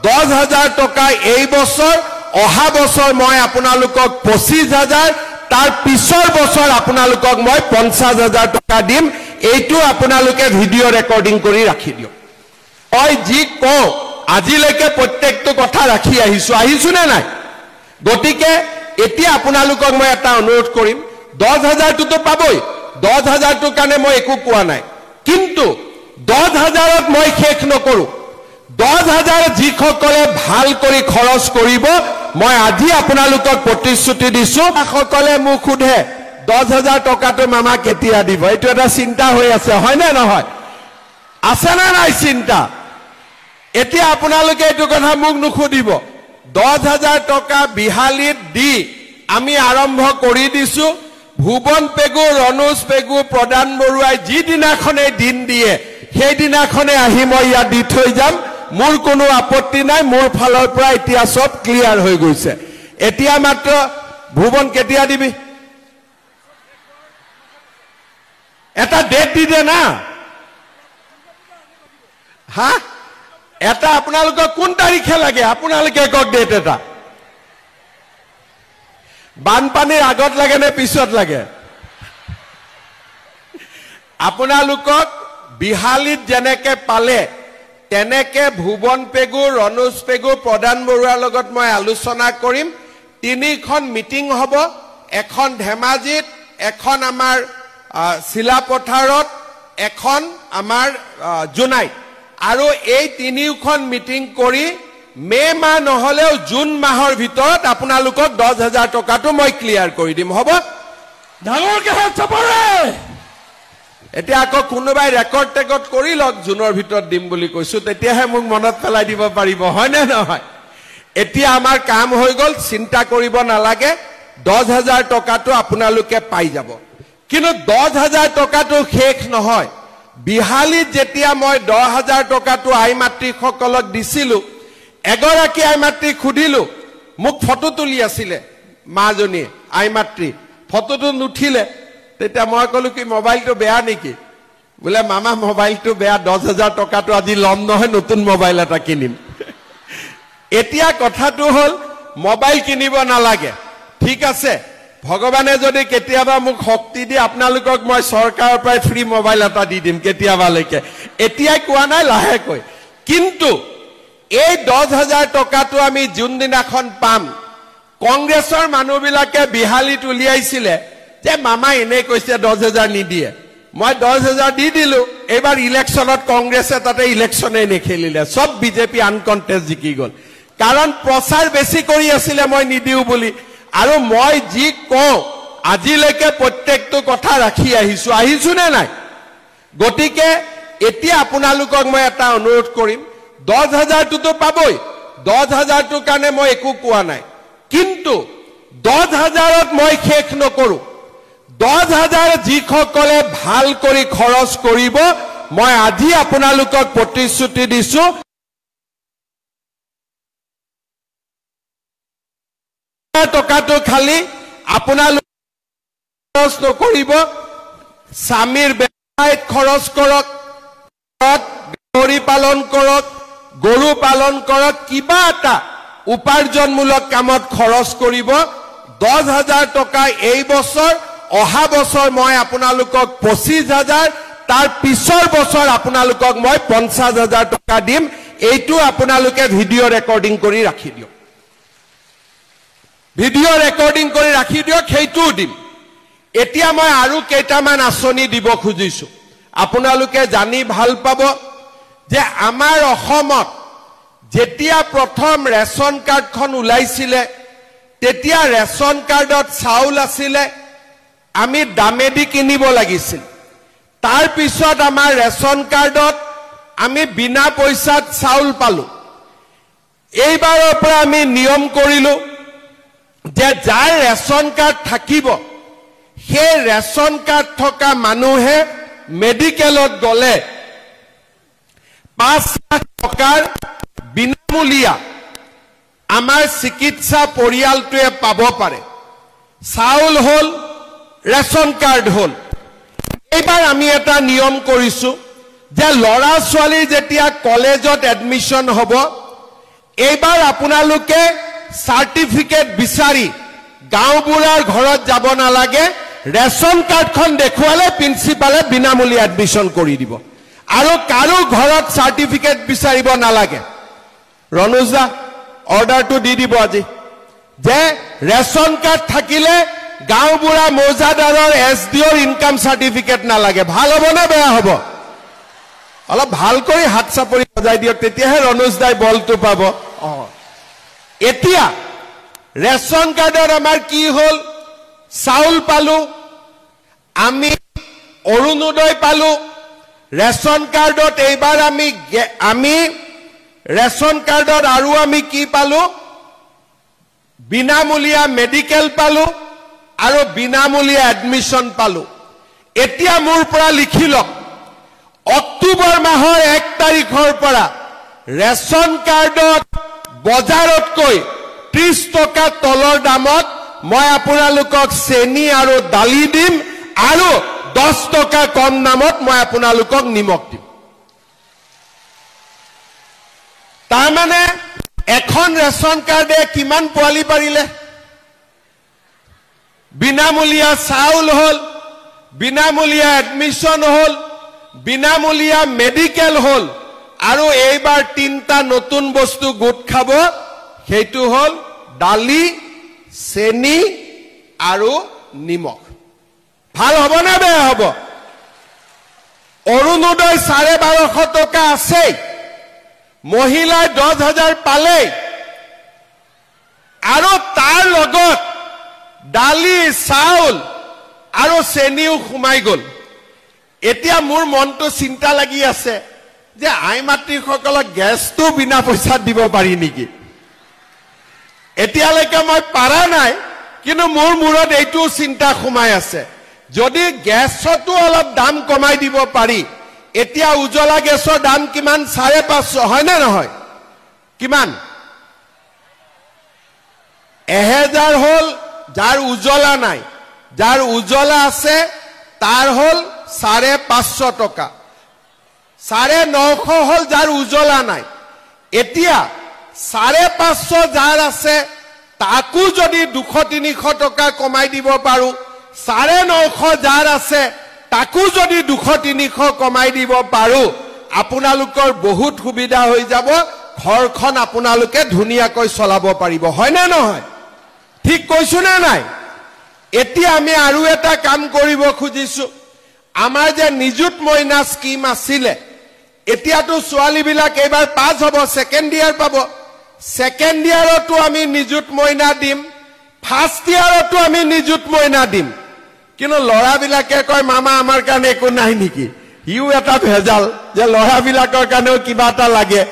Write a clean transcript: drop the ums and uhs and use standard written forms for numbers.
10,000 টকা এই বছৰ অহা বছৰ মই আপোনালোকক 25,000 তাৰ পিছৰ বছৰ আপোনালোকক মই 50,000 টকা দিম এইটো আপোনালোকে ভিডিও ৰেকৰ্ডিং কৰি ৰাখি দিও মই যি কওঁ আজিলৈকে প্ৰত্যেকটো কথা ৰাখি আহিছো নে নাই গটিকে এতিয়া আপোনালোকক মই এটা অনুৰোধ কৰিম 10,000 টো পাবই 10,000 টো কাৰণে মই একো কোৱা নাই কিন্তু 10,000ত মই শেষ নকৰো 10,000 যিসকলে ভাল কৰি খৰচ কৰিব মই আজি আপোনালোকক প্ৰতিশ্ৰুতি দিছো সকলে মোক খুধে 10,000 টকাটো মামা কেতিয়া দিব এইটো এটা চিন্তা হৈ আছে হয় নে নহয় আছে না নাই চিন্তা এতিয়া আপোনালোকে এইটো কথা মোক নুখুদিব 10,000 টকা বিহালীত দি আমি আৰম্ভ কৰি দিছো ভুবন পেগু ৰনোজ পেগু প্ৰদান বৰুৱাই যি দিনাখনে দিন দিয়ে সেই দিনাখনে আহি মই ইয়া দি থৈ যাম মোৰ কোনো আপত্তি নাই মোৰ ফালৰ পৰা এতিয়া সব ক্লিয়াৰ হৈ গৈছে এতিয়া মাত্ৰ ভুবন কেতিয়া দিবি এটা ডেট দি দে না হা এটা আপোনালোকক কোন তাৰিখে লাগে আপোনালোকে কক ডেট এটা বানপানীৰ আগত লাগে নে পিছত লাগে আপোনালোকক বিহালীত যেনেকে পালে তেনেকে ভুবন পেগু ৰনোজ পেগু প্ৰদান বৰুৱাৰ লগত মই আলোচনা কৰিম তিনিখন মিটিং হ'ব এখন ধেমাজিত এখন আমাৰ শিলাপথাৰত এখন আমাৰ জুনাইত আৰু এই তিনিখন মিটিং কৰি মে মাহ নহলেও জুন মাহৰ ভিতৰত আপোনালোকক 10,000 টকাটো মই ক্লিয়াৰ কৰি দিম হ'ব ডাঙৰকে হাত চাপৰে এতিয়া আকৌ কোনোবাই ৰেকৰ্ড টেকৰ্ড কৰি লওক জুনৰ ভিতৰত দিম বুলি কৈছো তেতিয়াহে মোক মনত পেলাই দিব পাৰিব হয় নে নহয় এতিয়া আমাৰ কাম হৈ গল চিন্তা কৰিব নালাগে 10,000 টকাটো আপোনালোকে পাই যাব কিন্তু 10,000 টকাটো শেষ নহয় বিহালীত যেতিয়া মই 10,000 টকাটো আই মাতৃ সকলক দিছিলো এগৰাকী আই মাতৃ খুদিলো মোক ফটো তুলি আছিল মাজনী আই মাতৃ ফটোটো নুঠিলে তেতিয়া মই কলো কি মোবাইলটো বেয়া নেকি বলে মামা মোবাইলটো বেয়া 10,000 টকাটো আজি লম নহয় নতুন মোবাইল এটা কিনিম এতিয়া কথাটো হল মোবাইল কিনিব নালাগে ঠিক আছে ভগৱানে যদি কেতিয়াবা মোক শক্তি দি আপোনালোকক মই সৰকাৰৰ পৰা ফ্ৰী মোবাইল এটা দি দিম কেতিয়াবালৈকে এতিয়া কোৱা নাই লাহেকৈ কিন্তু এই 10,000 টকাটো আমি জুন দিনাখন পাম কংগ্ৰেছৰ মানুহবিলাকে বিহালীত উলিয়াইছিলে যে মামা এনে কৈছে 10,000 নিদিয়ে মই 10,000 দি দিলো এবাৰ ইলেকশ্যনত কংগ্ৰেছে তাতে ইলেকশ্যনে নেখেলিলে সব বিজেপি আনকন্টেষ্ট জিকি গল কাৰণ প্ৰচাৰ বেছি কৰি আছিল মই নিদিও বুলি আৰু মই যি কওঁ আজিলৈকে প্ৰত্যেকটো কথা ৰাখি আহিছো নে নাই গটিকে এতিয়া আপোনালোকক মই এটা অনুৰোধ কৰিম 10,000 টো পাবই 10,000 টো কাৰণে মই একো কোৱা নাই কিন্তু 10,000ত মই শেষ নকৰো 10,000 যিসকলে ভাল কৰি খৰচ কৰিব মই আজি আপোনালোকক প্ৰতিশ্ৰুতি দিছো টকাটো খালি আপোনালোক খৰচ নকৰিব স্বামীৰ ব্যৱসায়ত খৰচ কৰক গাহৰি পালন কৰক গৰু পালন কৰক কিবা এটা উপাৰ্জনমূলক কামত খৰচ কৰিব 10,000 টকা এই বছৰ অহা বছৰ মই আপোনালোকক 25,000 তাৰ পিছৰ বছৰ আপোনালোকক মই 50,000 টকা দিম এইটো আপোনালোকে ভিডিও ৰেকৰ্ডিং কৰি ৰাখি দিও ভিডিও ৰেকৰ্ডিং কৰি ৰাখি দিও সেইটো দিম এতিয়া মই আৰু কেইটামান আঁচনি দিব খুজিছো আপোনালোকে জানি ভাল পাব যে আমাৰ অসমত যেতিয়া প্ৰথম ৰেশন কাৰ্ডখন ওলাইছিলে তেতিয়া ৰেশন কাৰ্ডত চাউল আছিলে আমি দামেদি কিনিব লাগিছিল তাৰ পিছত আমাৰ ৰেশন কাৰ্ডত আমি বিনা পইচাত চাউল পালো এইবাৰৰ পৰা আমি নিয়ম কৰিলো যে যাৰ ৰেশন কাৰ্ড থাকিব সেই ৰেশন কাৰ্ড থকা মানুহে মেডিকেলত গলে 5 লাখ টকাৰ বিনামূলীয়া আমাৰ চিকিৎসা পৰিয়ালটোৱে পাব পাৰে চাউল হল ৰেশন কাৰ্ড হল এইবাৰ আমি এটা নিয়ম কৰিছো যে লৰা ছোৱালী যেতিয়া কলেজত এডমিশন হ'ব এইবাৰ আপোনালোকে সাৰ্টিফিকেট বিচাৰি গাঁওবুঢ়াৰ ঘৰত যাব নালাগে ৰেশন কাৰ্ডখন দেখুৱালে প্ৰিন্সিপালে বিনামূলীয়া এডমিশন কৰি দিব আৰু কাৰো ঘৰত সাৰ্টিফিকেট বিচাৰিব নালাগে ৰণুজ দা অৰ্ডাৰটো দি দিব আজি যে ৰেশন কাৰ্ড থাকিলে গাঁওবুঢ়া মৌজাদাৰৰ এছডিঅৰ ইনকাম সাৰ্টিফিকেট নালাগে ভাল হ'ব না বেয়া হ'ব অলপ ভাল কৰি হাত চাপৰি বজাই দিয়ক তেতিয়াহে ৰণুজ দাই বলটো পাব এতিয়া ৰেশন কাৰ্ডৰ আমাৰ কি হ'ল চাউল পালো আমি অৰুণোদয় পালো ৰেশন কাৰ্ডত এইবাৰ আমি ৰেশন কাৰ্ডত আৰু আমি কি পালো বিনামূলীয়া মেডিকেল পালো আৰু বিনামূলীয়া এডমিশন পালো এতিয়া মোৰ পৰা লিখি লওক অক্টোবৰ মাহৰ 1 তাৰিখৰ পৰা ৰেশন কাৰ্ডত বজাৰতকৈ 30 টকা তলৰ দামত মই আপোনালোকক চেনি আৰু দালি দিম আৰু 10 টকা কম দামত মই আপোনালোকক নিমখ দিম তাৰ মানে এখন ৰেশন কাৰ্ডে কিমান পোৱালি পাৰিলে বিনামূলীয়া চাউল হল বিনামূলীয়া এডমিশন হল বিনামূলীয়া মেডিকেল হল আৰু এইবাৰ তিনটা নতুন বস্তু গোট খাব সেইটো হল দালি চেনি আৰু নিমখ ভাল হ'ব না বেয়া হ'ব অৰুণোদয় 1250 টকা আছে মহিলাই 10,000 পালে আৰু তাৰ লগত দালি চাউল আৰু চেনিও খুমাই গল এতিয়া মোৰ মনটো চিন্তা লাগি আছে যে আই মাতৃসকলক গেছটো বিনা পইচাত দিব পাৰি নেকি এতিয়ালৈকে মই পাৰা নাই কিন্তু মোৰ মূৰত এইটো চিন্তা খুমাই আছে যদি গেছটো অলপ দাম কমাই দিব পাৰি এতিয়া উজ্জ্বলা গেছৰ দাম কিমান 550 হয় না নহয় কিমান 1000 হল যাৰ উজ্জ্বলা নাই যাৰ উজ্জ্বলা আছে তাৰ হল 550 টকা 950 হল যাৰ উজ্জ্বলা নাই এতিয়া 550 যাৰ আছে তাকো যদি 200-300 টকা কমাই দিব পাৰো 950 যাৰ আছে তাকো যদি 200-300 কমাই দিব পাৰো আপোনালোকৰ বহুত সুবিধা হৈ যাব ঘৰখন আপোনালোকে ধুনিয়াকৈ চলাব পাৰিব হয় না নহয় ঠিক কৈছো না নাই এতিয়া আমি আৰু এটা কাম কৰিব খুজিছো আমাৰ যে নিযুত মইনা স্কিম আছিলে এতিয়াতো ছোৱালী বিলাক এবাৰ পাস হ'ব সেকেন্ড ইয়াৰ পাব সেকেন্ড ইয়াৰটো আমি নিযুত মইনা দিম ফাৰ্স্ট ইয়াৰটো আমি নিযুত মইনা দিম কিন্তু লৰা বিলাকে কয় মামা আমাৰ কাৰণে একো নাই নেকি ইউ এটা ভেজাল যে লৰা বিলাকৰ কাৰণেও কিবা এটা লাগে